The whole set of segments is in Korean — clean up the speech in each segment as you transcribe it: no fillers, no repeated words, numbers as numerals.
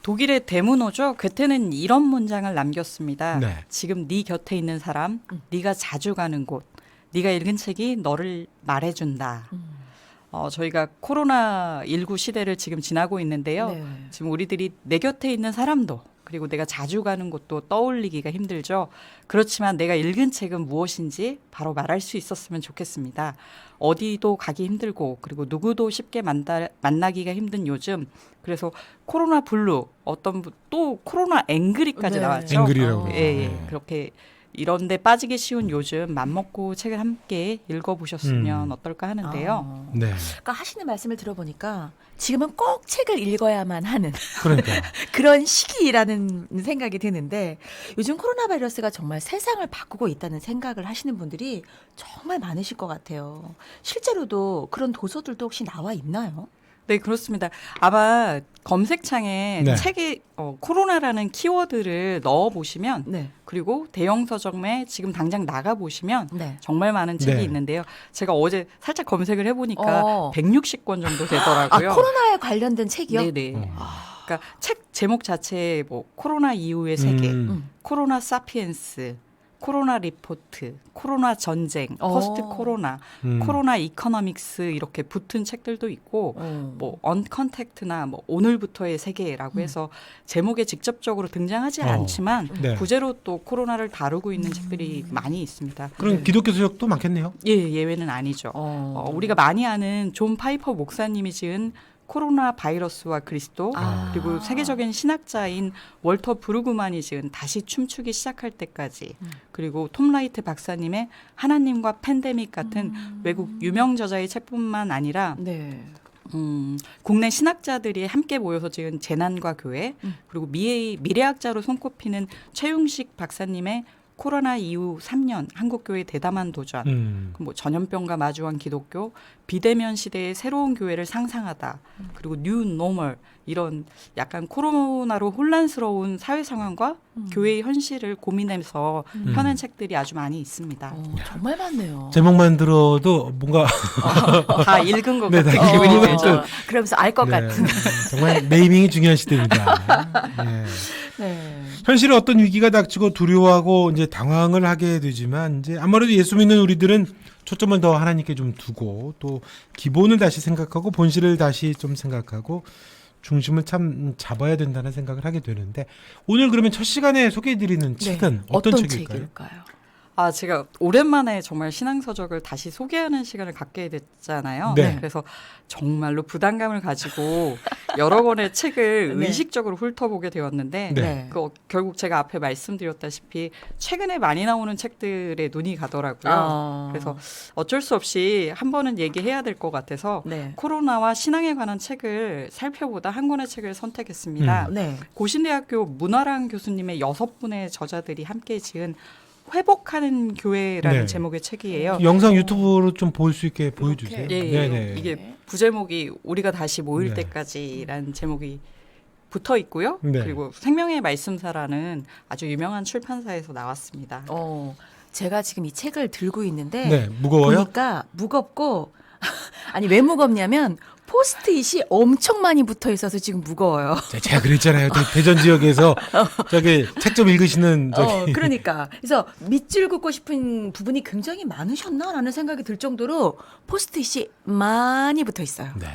독일의 대문호죠. 괴테는 이런 문장을 남겼습니다. 네. 지금 네 곁에 있는 사람, 네가 자주 가는 곳, 네가 읽은 책이 너를 말해준다. 저희가 코로나19 시대를 지금 지나고 있는데요. 네. 지금 우리들이 내 곁에 있는 사람도 그리고 내가 자주 가는 곳도 떠올리기가 힘들죠. 그렇지만 내가 읽은 책은 무엇인지 바로 말할 수 있었으면 좋겠습니다. 어디도 가기 힘들고 그리고 누구도 쉽게 만나기가 힘든 요즘. 그래서 코로나 블루 또 코로나 앵그리까지 네. 나왔죠. 앵그리라고 그러죠. 예, 네. 그렇게 이런데 빠지기 쉬운 요즘 맘먹고 책을 함께 읽어보셨으면 어떨까 하는데요. 네. 그러니까 하시는 말씀을 들어보니까 지금은 꼭 책을 읽어야만 하는 그러니까. 그런 시기라는 생각이 드는데 요즘 코로나 바이러스가 정말 세상을 바꾸고 있다는 생각을 하시는 분들이 정말 많으실 것 같아요. 실제로도 그런 도서들도 혹시 나와 있나요? 네, 그렇습니다. 아마 검색창에 네. 책에 코로나라는 키워드를 넣어보시면 네. 그리고 대형 서점에 지금 당장 나가보시면 네. 정말 많은 책이 네. 있는데요. 제가 어제 살짝 검색을 해보니까 어. 160권 정도 아, 되더라고요. 코로나에 관련된 책이요? 네네. 어. 그러니까 책 제목 자체에 뭐 코로나 이후의 세계, 코로나 사피엔스, 코로나 리포트, 코로나 전쟁, 포스트 코로나, 코로나 이코노믹스 이렇게 붙은 책들도 있고 뭐 언컨택트나 뭐 오늘부터의 세계라고 해서 제목에 직접적으로 등장하지 않지만 네. 부제로 또 코로나를 다루고 있는 책들이 많이 있습니다. 그럼 기독교 서적도 많겠네요. 예, 예외는 아니죠. 우리가 많이 아는 존 파이퍼 목사님이 지은 코로나 바이러스와 그리스도 그리고 세계적인 신학자인 월터 브루그만이 지은 다시 춤추기 시작할 때까지 그리고 톰 라이트 박사님의 하나님과 팬데믹 같은 외국 유명 저자의 책뿐만 아니라 네. 국내 신학자들이 함께 모여서 지은 재난과 교회 그리고 미래학자로 손꼽히는 최용식 박사님의 코로나 이후 3년 한국교회 대담한 도전, 뭐 전염병과 마주한 기독교, 비대면 시대의 새로운 교회를 상상하다, 그리고 뉴 노멀 이런 약간 코로나로 혼란스러운 사회 상황과 교회의 현실을 고민해서 펴낸 책들이 아주 많이 있습니다. 정말 많네요. 제목만 들어도 뭔가 다 읽은 것 네, 같은 다 기분이 읽은 것 들죠. 같은. 그러면서 알 것 네. 같은. 정말 네이밍이 중요한 시대입니다. 네. 네. 현실에 어떤 위기가 닥치고 두려워하고 이제 당황을 하게 되지만 이제 아무래도 예수 믿는 우리들은 초점을 더 하나님께 좀 두고 또 기본을 다시 생각하고 본질을 다시 좀 생각하고 중심을 참 잡아야 된다는 생각을 하게 되는데 오늘 그러면 첫 시간에 소개해드리는 책은 어떤 책일까요? 책일까요? 제가 오랜만에 정말 신앙서적을 다시 소개하는 시간을 갖게 됐잖아요. 네. 그래서 정말로 부담감을 가지고 여러 권의 책을 네. 의식적으로 훑어보게 되었는데 네. 결국 제가 앞에 말씀드렸다시피 최근에 많이 나오는 책들에 눈이 가더라고요. 그래서 어쩔 수 없이 한 번은 얘기해야 될 것 같아서 네. 코로나와 신앙에 관한 책을 살펴보다 한 권의 책을 선택했습니다. 네. 고신대학교 문화랑 교수님의 6분의 저자들이 함께 지은 회복하는 교회라는 네. 제목의 책이에요. 영상 유튜브로 좀 볼 수 있게 보여주세요. 예, 예. 네네. 이게 부제목이 우리가 다시 모일 네. 때까지라는 제목이 붙어 있고요. 네. 그리고 생명의 말씀사라는 아주 유명한 출판사에서 나왔습니다. 제가 지금 이 책을 들고 있는데 네, 무거워요? 보니까 무겁고 아니 왜 무겁냐면 포스트잇이 엄청 많이 붙어 있어서 지금 무거워요. 제가 그랬잖아요. 대전 지역에서 저기 책 좀 읽으시는 저기 그러니까 그래서 밑줄 긋고 싶은 부분이 굉장히 많으셨나라는 생각이 들 정도로 포스트잇이 많이 붙어 있어요. 네.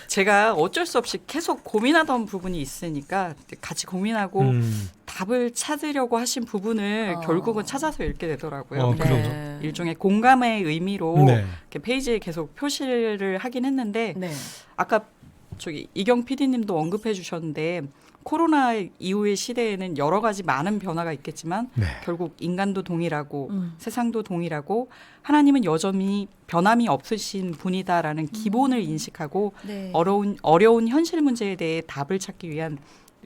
제가 어쩔 수 없이 계속 고민하던 부분이 있으니까 같이 고민하고 답을 찾으려고 하신 부분을 결국은 찾아서 읽게 되더라고요. 그래요? 네. 일종의 공감의 의미로 네. 이렇게 페이지에 계속 표시를 하긴 했는데 네. 아까 저기 이경 PD님도 언급해 주셨는데 코로나 이후의 시대에는 여러 가지 많은 변화가 있겠지만 네. 결국 인간도 동일하고 세상도 동일하고 하나님은 여전히 변함이 없으신 분이다라는 기본을 인식하고 네. 어려운 현실 문제에 대해 답을 찾기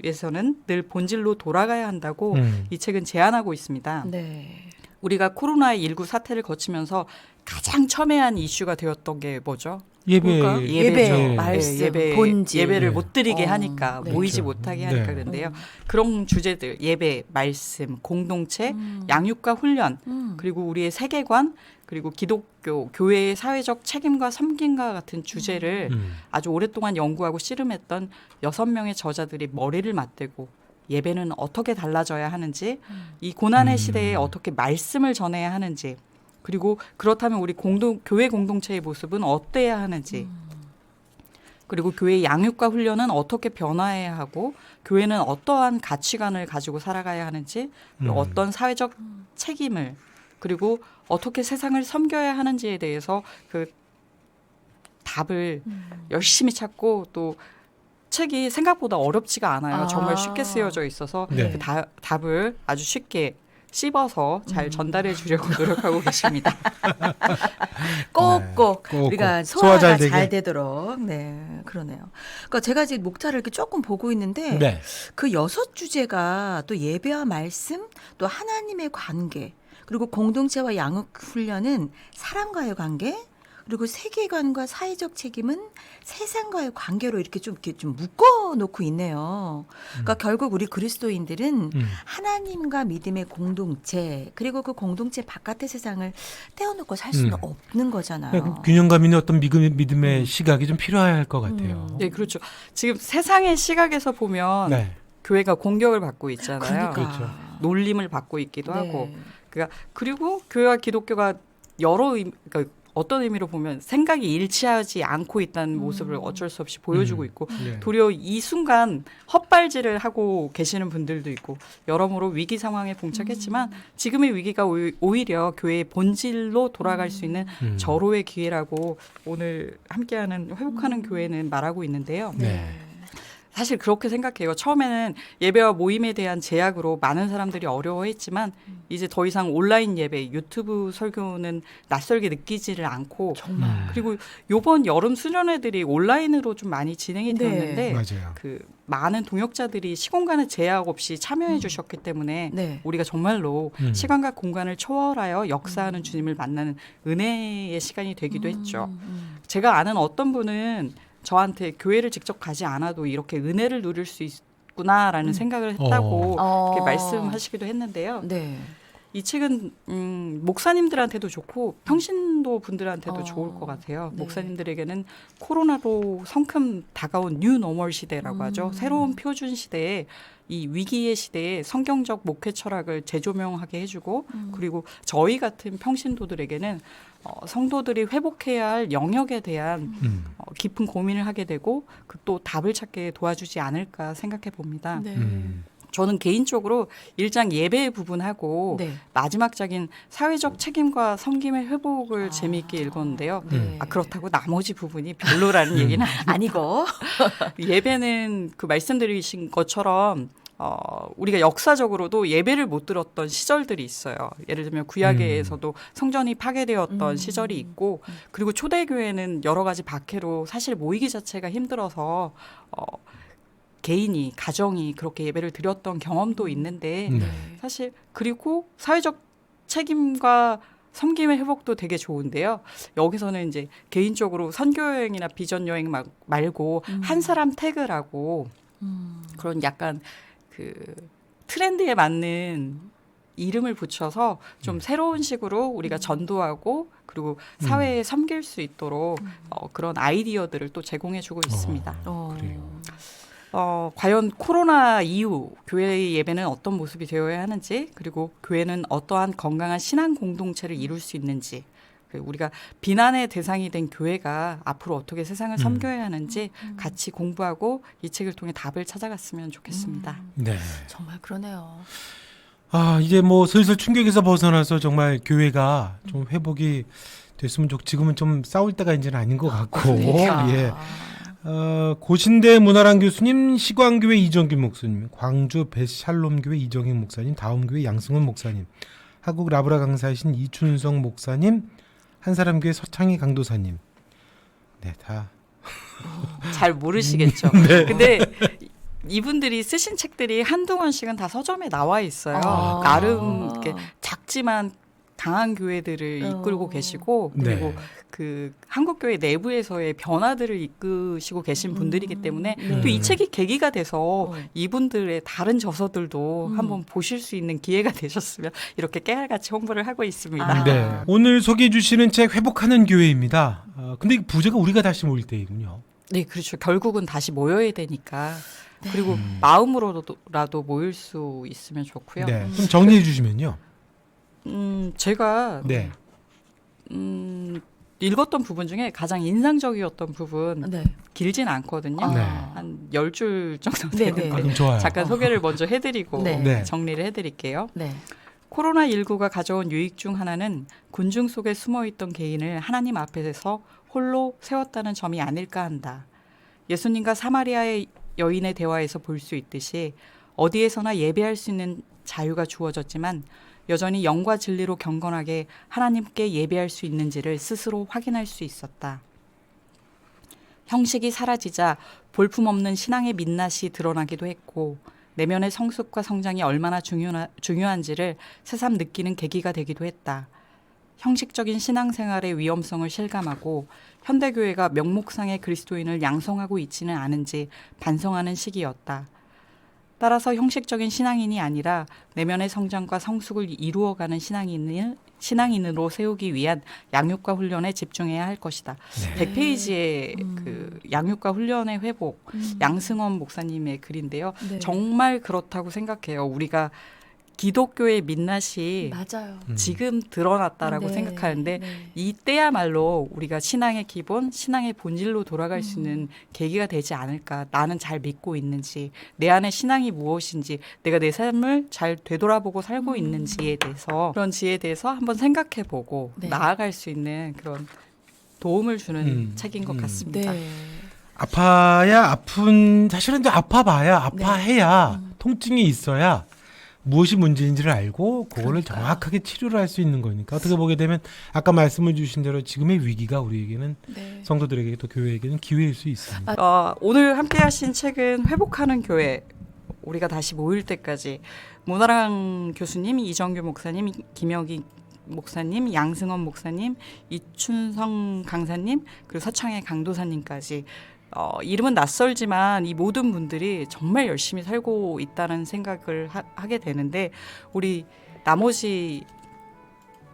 위해서는 늘 본질로 돌아가야 한다고 이 책은 제안하고 있습니다. 네. 우리가 코로나19 사태를 거치면서 가장 첨예한 이슈가 되었던 게 뭐죠? 예배 뭘까요? 예배죠. 예배, 말씀, 예배, 본질. 예배를 네. 못 드리게 하니까 네. 모이지 그렇죠. 못하게 네. 하니까 그런데요. 그런 주제들 예배, 말씀, 공동체, 양육과 훈련 그리고 우리의 세계관 그리고 기독교 교회의 사회적 책임과 섬김과 같은 주제를 아주 오랫동안 연구하고 씨름했던 6명의 저자들이 머리를 맞대고 예배는 어떻게 달라져야 하는지 이 고난의 시대에 어떻게 말씀을 전해야 하는지 그리고 그렇다면 우리 교회 공동체의 모습은 어때야 하는지 그리고 교회 양육과 훈련은 어떻게 변화해야 하고 교회는 어떠한 가치관을 가지고 살아가야 하는지 그리고 어떤 사회적 책임을 그리고 어떻게 세상을 섬겨야 하는지에 대해서 그 답을 열심히 찾고 또 책이 생각보다 어렵지가 않아요. 아. 정말 쉽게 쓰여져 있어서 네. 그 답을 아주 쉽게 씹어서 잘 전달해 주려고 노력하고 계십니다. 꼭꼭 네, 꼭, 우리가 꼭. 소화가 소화 잘, 잘 되게. 되도록 네 그러네요. 그러니까 제가 지금 목차를 이렇게 조금 보고 있는데 네. 그 6주제가 또 예배와 말씀 또 하나님의 관계 그리고 공동체와 양육 훈련은 사람과의 관계 그리고 세계관과 사회적 책임은 세상과의 관계로 이렇게 좀 묶어놓고 있네요. 그러니까 결국 우리 그리스도인들은 하나님과 믿음의 공동체 그리고 그 공동체 바깥의 세상을 떼어놓고 살 수는 없는 거잖아요. 균형감 있는 어떤 믿음의 시각이 좀 필요할 것 같아요. 네, 그렇죠. 지금 세상의 시각에서 보면 네. 교회가 공격을 받고 있잖아요. 그렇죠. 놀림을 받고 있기도 네. 하고. 그리고 교회와 기독교가 그러니까 어떤 의미로 보면 생각이 일치하지 않고 있다는 모습을 어쩔 수 없이 보여주고 있고 네. 도리어 이 순간 헛발질을 하고 계시는 분들도 있고 여러모로 위기 상황에 봉착했지만 지금의 위기가 오히려 교회의 본질로 돌아갈 수 있는 절호의 기회라고 오늘 함께하는 회복하는 교회는 말하고 있는데요. 네. 사실 그렇게 생각해요. 처음에는 예배와 모임에 대한 제약으로 많은 사람들이 어려워했지만 이제 더 이상 온라인 예배, 유튜브 설교는 낯설게 느끼지를 않고 정말. 그리고 이번 여름 수련회들이 온라인으로 좀 많이 진행이 네. 되었는데 맞아요. 그 많은 동역자들이 시공간의 제약 없이 참여해 주셨기 때문에 네. 우리가 정말로 시간과 공간을 초월하여 역사하는 주님을 만나는 은혜의 시간이 되기도 했죠. 제가 아는 어떤 분은 저한테 교회를 직접 가지 않아도 이렇게 은혜를 누릴 수 있구나라는 생각을 했다고 이렇게 말씀하시기도 했는데요. 네. 이 책은 목사님들한테도 좋고 평신도 분들한테도 좋을 것 같아요. 네. 목사님들에게는 코로나로 성큼 다가온 뉴 노멀 시대라고 하죠. 새로운 표준 시대에 이 위기의 시대에 성경적 목회 철학을 재조명하게 해주고 그리고 저희 같은 평신도들에게는 성도들이 회복해야 할 영역에 대한 깊은 고민을 하게 되고 그 또 답을 찾게 도와주지 않을까 생각해 봅니다. 네. 저는 개인적으로 1장 예배 부분하고 네. 마지막 장인 사회적 책임과 섬김의 회복을 재미있게 읽었는데요. 네. 그렇다고 나머지 부분이 별로라는 얘기는 아니고. 예배는 그 말씀드리신 것처럼 우리가 역사적으로도 예배를 못 들었던 시절들이 있어요. 예를 들면 구약에서도 성전이 파괴되었던 시절이 있고 그리고 초대교회는 여러 가지 박해로 사실 모이기 자체가 힘들어서 개인이 가정이 그렇게 예배를 드렸던 경험도 있는데 네. 사실 그리고 사회적 책임과 섬김의 회복도 되게 좋은데요. 여기서는 이제 개인적으로 선교여행이나 비전여행 말고 한 사람 태그라고 그런 약간 그 트렌드에 맞는 이름을 붙여서 좀 새로운 식으로 우리가 전도하고 그리고 사회에 섬길 수 있도록 그런 아이디어들을 또 제공해주고 있습니다. 그래요. 과연 코로나 이후 교회의 예배는 어떤 모습이 되어야 하는지 그리고 교회는 어떠한 건강한 신앙 공동체를 이룰 수 있는지 우리가 비난의 대상이 된 교회가 앞으로 어떻게 세상을 섬겨야 하는지 같이 공부하고 이 책을 통해 답을 찾아갔으면 좋겠습니다. 네. 정말 그러네요. 이제 뭐 슬슬 충격에서 벗어나서 정말 교회가 좀 회복이 됐으면 지금은 좀 싸울 때가 이제는 아닌 것 같고. 그러니까. 예. 고신대 문화랑 교수님, 시광교회 이정균 목사님, 광주 베샬롬교회 이정희 목사님, 다음교회 양승원 목사님, 한국 라브라 강사이신 이춘성 목사님, 한사람교회 서창희 강도사님. 네, 다. 잘 모르시겠죠. 근데 이분들이 쓰신 책들이 한두 권씩은 다 서점에 나와 있어요. 나름 이렇게 작지만 강한 교회들을 어. 이끌고 계시고 그리고 네. 그 한국교회 내부에서의 변화들을 이끄시고 계신 분들이기 때문에 네. 또 이 책이 계기가 돼서 어. 이분들의 다른 저서들도 음. 한번 보실 수 있는 기회가 되셨으면 이렇게 깨알같이 홍보를 하고 있습니다. 아. 네. 오늘 소개해 주시는 책 회복하는 교회입니다. 근데 이 부제가 우리가 다시 모일 때이군요. 네, 그렇죠. 결국은 다시 모여야 되니까. 네. 그리고 마음으로라도 모일 수 있으면 좋고요. 네. 좀 정리해 주시면요. 제가 네. 읽었던 부분 중에 가장 인상적이었던 부분 네. 길진 않거든요. 아. 네. 한 10줄 정도 네, 되는데 네. 그럼 좋아요. 잠깐 소개를 먼저 해드리고 네. 네. 정리를 해드릴게요. 네. 코로나19가 가져온 유익 중 하나는 군중 속에 숨어있던 개인을 하나님 앞에서 홀로 세웠다는 점이 아닐까 한다. 예수님과 사마리아의 여인의 대화에서 볼 수 있듯이 어디에서나 예배할 수 있는 자유가 주어졌지만 여전히 영과 진리로 경건하게 하나님께 예배할 수 있는지를 스스로 확인할 수 있었다. 형식이 사라지자 볼품없는 신앙의 민낯이 드러나기도 했고 내면의 성숙과 성장이 얼마나 중요한지를 새삼 느끼는 계기가 되기도 했다. 형식적인 신앙생활의 위험성을 실감하고 현대교회가 명목상의 그리스도인을 양성하고 있지는 않은지 반성하는 시기였다. 따라서 형식적인 신앙인이 아니라 내면의 성장과 성숙을 이루어가는 신앙인으로 세우기 위한 양육과 훈련에 집중해야 할 것이다. 네. 100페이지의 그 양육과 훈련의 회복, 양승원 목사님의 글인데요. 네. 정말 그렇다고 생각해요. 우리가 기독교의 민낯이 맞아요. 지금 드러났다라고 네. 생각하는데 네. 이때야말로 우리가 신앙의 기본, 신앙의 본질로 돌아갈 수 있는 계기가 되지 않을까. 나는 잘 믿고 있는지, 내 안에 신앙이 무엇인지, 내가 내 삶을 잘 되돌아보고 살고 있는지에 대해서 그런 지에 대해서 한번 생각해보고 네. 나아갈 수 있는 그런 도움을 주는 책인 것 같습니다. 네. 사실은 또 아파봐야 아파해야 통증이 있어야 무엇이 문제인지를 알고 그거를 그러니까요. 정확하게 치료를 할 수 있는 거니까 어떻게 보게 되면 아까 말씀을 주신 대로 지금의 위기가 우리에게는 네. 성도들에게 또 교회에게는 기회일 수 있습니다. 오늘 함께 하신 책은 회복하는 교회, 우리가 다시 모일 때까지 문화랑 교수님, 이정규 목사님, 김혁희 목사님, 양승원 목사님, 이춘성 강사님, 그리고 서창의 강도사님까지 이름은 낯설지만 이 모든 분들이 정말 열심히 살고 있다는 생각을 하게 되는데 우리 나머지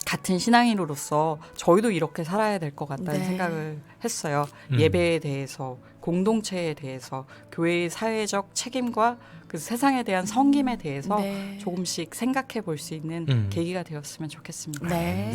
같은 신앙인으로서 저희도 이렇게 살아야 될 것 같다는 네. 생각을 했어요. 예배에 대해서, 공동체에 대해서, 교회의 사회적 책임과 그 세상에 대한 섬김에 대해서 네. 조금씩 생각해 볼 수 있는 계기가 되었으면 좋겠습니다. 네.